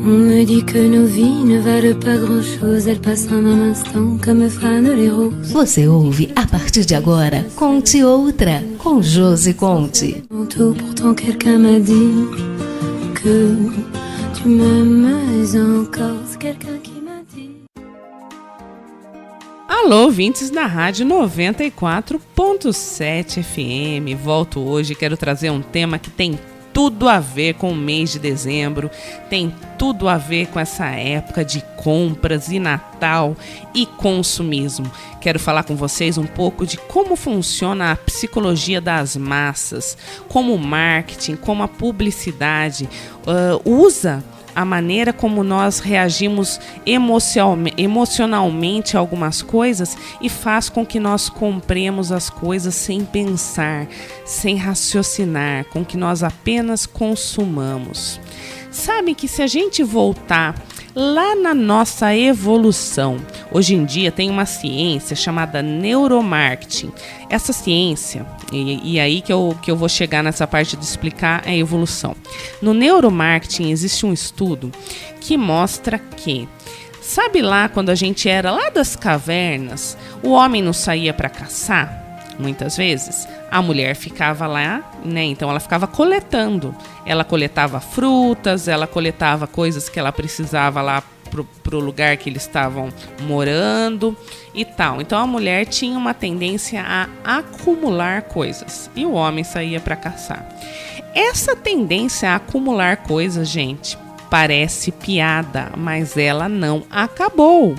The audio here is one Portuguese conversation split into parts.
On me dit que nos vies ne valent pas grand-chose, elles passent en un instant comme fanent les roses. Você ouve a partir de agora Conte Outra, com Josi Conte. Pourtant quelqu'un m'a dit que tu m'aimes encore, c'est quelqu'un qui m'a dit. Alô, ouvintes da Rádio 94.7 FM. Volto hoje e quero trazer um tema que tem tudo a ver com o mês de dezembro, tem tudo a ver com essa época de compras e Natal e consumismo. Quero falar com vocês um pouco de como funciona a psicologia das massas, como o marketing, como a publicidade usa a maneira como nós reagimos emocionalmente a algumas coisas e faz com que nós compremos as coisas sem pensar, sem raciocinar, com que nós apenas consumamos. Sabe que se a gente voltar lá na nossa evolução, hoje em dia tem uma ciência chamada neuromarketing. Essa ciência, e aí que eu vou chegar nessa parte de explicar a evolução. No neuromarketing existe um estudo que mostra que, sabe lá quando a gente era lá das cavernas, o homem não saía para caçar? Muitas vezes a mulher ficava lá, né? Então ela ficava coletando. Ela coletava frutas, ela coletava coisas que ela precisava lá pro lugar que eles estavam morando e tal. Então a mulher tinha uma tendência a acumular coisas e o homem saía para caçar. Essa tendência a acumular coisas, gente, parece piada, mas ela não acabou.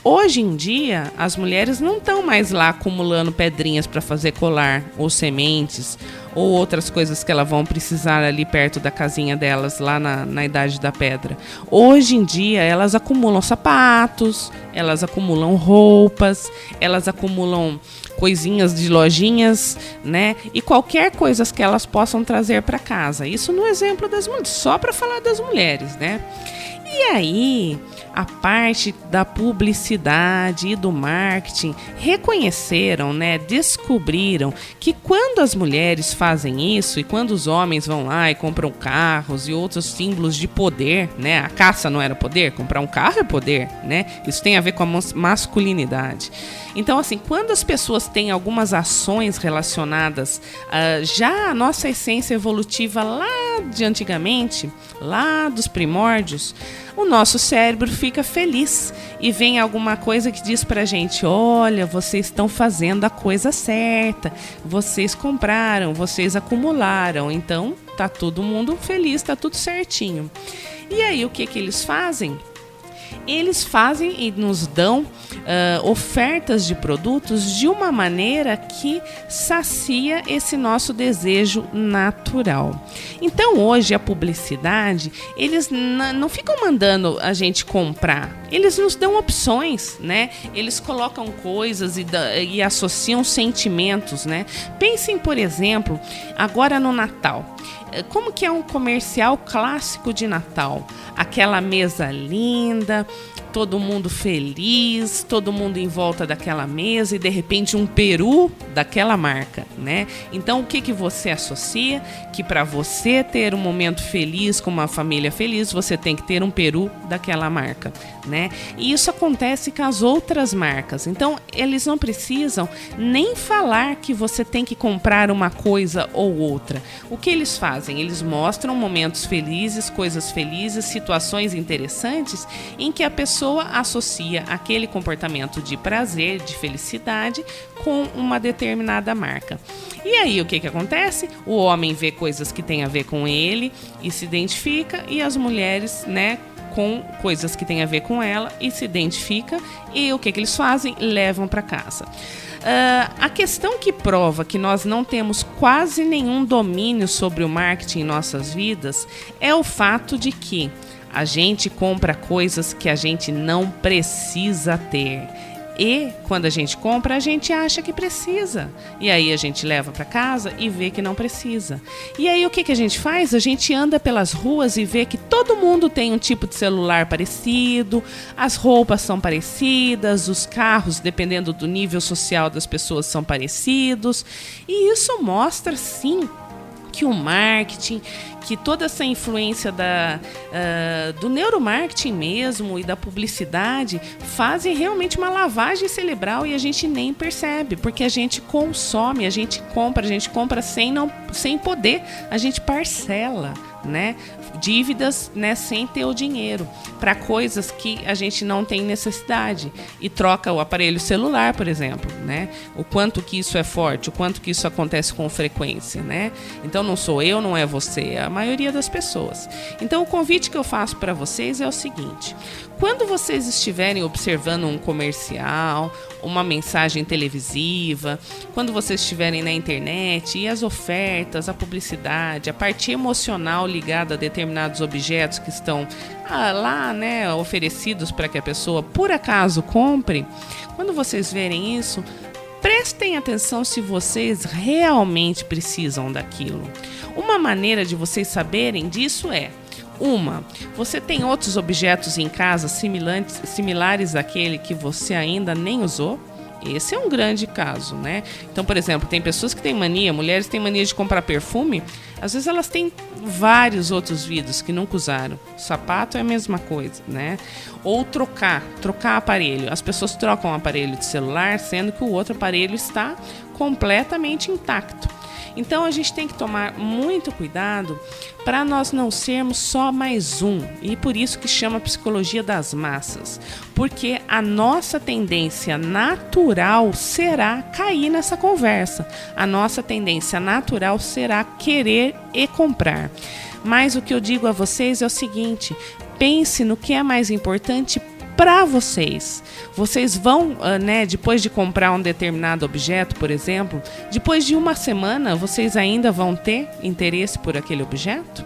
Hoje em dia, as mulheres não estão mais lá acumulando pedrinhas para fazer colar, ou sementes, ou outras coisas que elas vão precisar ali perto da casinha delas, lá na Idade da Pedra. Hoje em dia, elas acumulam sapatos, elas acumulam roupas, elas acumulam coisinhas de lojinhas, né? E qualquer coisa que elas possam trazer para casa. Isso no exemplo das mulheres, só para falar das mulheres, né? E aí, a parte da publicidade e do marketing reconheceram, né, descobriram que quando as mulheres fazem isso e quando os homens vão lá e compram carros e outros símbolos de poder, né, a caça não era poder, comprar um carro é poder, né, isso tem a ver com a masculinidade. Então, assim, quando as pessoas têm algumas ações relacionadas já à nossa essência evolutiva lá de antigamente, lá dos primórdios, o nosso cérebro fica feliz e vem alguma coisa que diz pra gente: olha, vocês estão fazendo a coisa certa, vocês compraram, vocês acumularam, então tá todo mundo feliz, tá tudo certinho. E aí o que eles fazem? Eles fazem e nos dão ofertas de produtos de uma maneira que sacia esse nosso desejo natural. Então hoje a publicidade, eles não ficam mandando a gente comprar, eles nos dão opções, né? Eles colocam coisas e associam sentimentos, né? Pensem, por exemplo, agora no Natal. Como que é um comercial clássico de Natal? Aquela mesa linda, todo mundo feliz, todo mundo em volta daquela mesa e de repente um peru daquela marca, né? Então o que você associa? Que para você ter um momento feliz com uma família feliz, você tem que ter um peru daquela marca, né? E isso acontece com as outras marcas. Então eles não precisam nem falar que você tem que comprar uma coisa ou outra. O que eles fazem? Eles mostram momentos felizes, coisas felizes, situações interessantes em que a pessoa associa aquele comportamento de prazer, de felicidade com uma determinada marca. E aí o que acontece? O homem vê coisas que tem a ver com ele e se identifica, e as mulheres, né, com coisas que tem a ver com ela e se identifica, e o que eles fazem? Levam para casa. A questão que prova que nós não temos quase nenhum domínio sobre o marketing em nossas vidas é o fato de que a gente compra coisas que a gente não precisa ter. E quando a gente compra, a gente acha que precisa. E aí a gente leva para casa e vê que não precisa. E aí o que a gente faz? A gente anda pelas ruas e vê que todo mundo tem um tipo de celular parecido, as roupas são parecidas, os carros, dependendo do nível social das pessoas, são parecidos. E isso mostra, sim, que o marketing, que toda essa influência do neuromarketing mesmo e da publicidade fazem realmente uma lavagem cerebral e a gente nem percebe, porque a gente consome, a gente compra sem poder, a gente parcela, né? Dívidas, né, sem ter o dinheiro para coisas que a gente não tem necessidade e troca o aparelho celular, por exemplo, né? O quanto que isso é forte, o quanto que isso acontece com frequência, né? Então não sou eu, não é você, é a maioria das pessoas. Então o convite que eu faço para vocês é o seguinte: quando vocês estiverem observando um comercial, uma mensagem televisiva, quando vocês estiverem na internet e as ofertas, a publicidade, a parte emocional ligada a determinados objetos que estão lá, né, oferecidos para que a pessoa por acaso compre, quando vocês verem isso, prestem atenção se vocês realmente precisam daquilo. Uma maneira de vocês saberem disso é: você tem outros objetos em casa similares àquele que você ainda nem usou? Esse é um grande caso, né? Então, por exemplo, tem pessoas que têm mania, mulheres têm mania de comprar perfume. Às vezes elas têm vários outros vidros que nunca usaram. O sapato é a mesma coisa, né? Ou trocar aparelho. As pessoas trocam o aparelho de celular, sendo que o outro aparelho está completamente intacto. Então a gente tem que tomar muito cuidado para nós não sermos só mais um, e por isso que chama psicologia das massas, porque a nossa tendência natural será cair nessa conversa, a nossa tendência natural será querer e comprar. Mas o que eu digo a vocês é o seguinte: pense no que é mais importante para vocês. Vocês vão, né, depois de comprar um determinado objeto, por exemplo, depois de uma semana, vocês ainda vão ter interesse por aquele objeto?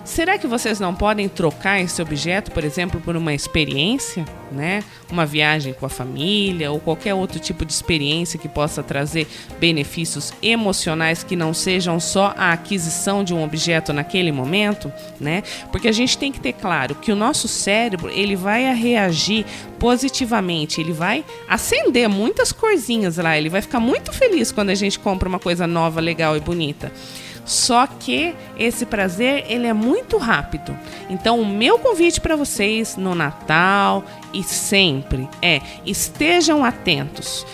Será que vocês não podem trocar esse objeto, por exemplo, por uma experiência, né? Uma viagem com a família ou qualquer outro tipo de experiência que possa trazer benefícios emocionais que não sejam só a aquisição de um objeto naquele momento, né? Porque a gente tem que ter claro que o nosso cérebro, ele vai reagir positivamente, ele vai acender muitas corzinhas lá, ele vai ficar muito feliz quando a gente compra uma coisa nova, legal e bonita. Só que esse prazer, ele é muito rápido. Então o meu convite para vocês no Natal e sempre é: estejam atentos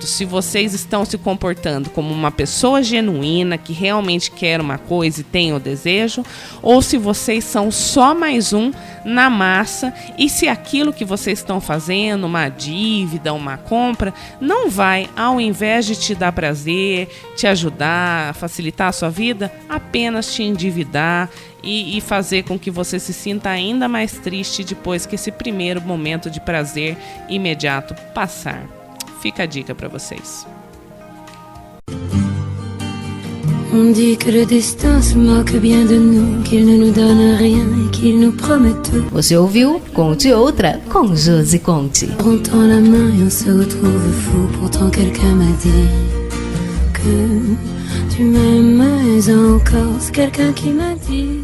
se vocês estão se comportando como uma pessoa genuína que realmente quer uma coisa e tem o desejo, ou se vocês são só mais um na massa, e se aquilo que vocês estão fazendo, uma dívida, uma compra, não vai, ao invés de te dar prazer, te ajudar, facilitar a sua vida, apenas te endividar e fazer com que você se sinta ainda mais triste depois que esse primeiro momento de prazer imediato passar. Fica a dica para vocês. On dit que le destin se moque bien de nous, qu'il ne nous donne rien et qu'il nous promet tout. Você ouviu Conte Outra com Josi Conte. On tend la main et on se retrouve fou. Pourtant quelqu'un m'a dit que tu m'aimes encore. C'est quelqu'un qui m'a dit